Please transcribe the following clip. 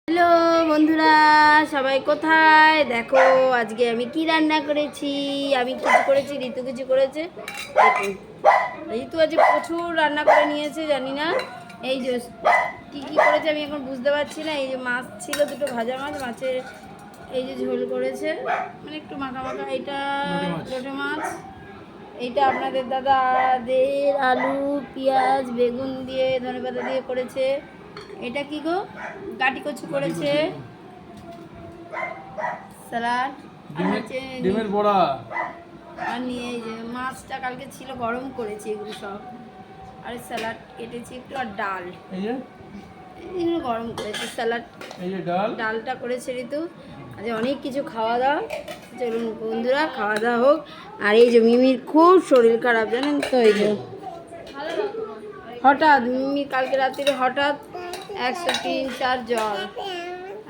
Hello বন্ধুরা, সবাই কোথায়? দেখো আজকে আমি কি রান্না করেছি। আমি কিছু করেছি, ঋতু কিছু করেছে। দেখুন, ঋতু আজকে প্রচুর রান্না করে নিয়েছে, জানি না এই যে কী কী করেছে আমি এখন বুঝতে পারছি না। এই যে মাছ ছিল, দুটো ভাজা মাছ, মাছের এই যে ঝোল করেছে, মানে একটু মাখা মাখা। এটা লোটে মাছ, এইটা আপনাদের দাদাদের আলু পেঁয়াজ বেগুন দিয়ে ধনেপাতা দিয়ে করেছে। এটা কি গো? গাটি কচু করেছে, স্যালাড, আর হচ্ছে ডিমের বড়া। আর নিয়ে এই যে মাছটা কালকে ছিল, গরম করেছি এগুলো সব। আর স্যালাড কেটেছি একটু, আর ডাল এগুলো গরম করেছি। স্যালাড, এই যে ডালটা করেছে ঋতু। আজ অনেক কিছু খাওয়া দাওয়া। চলুন বন্ধুরা, খাওয়া দাওয়া হোক। আর এই যে মিমির খুব শরীর খারাপ, জানেন তো। এই যে হঠাৎ মিমি কালকে রাত্রিরে হঠাৎ 103-4 জ্বর।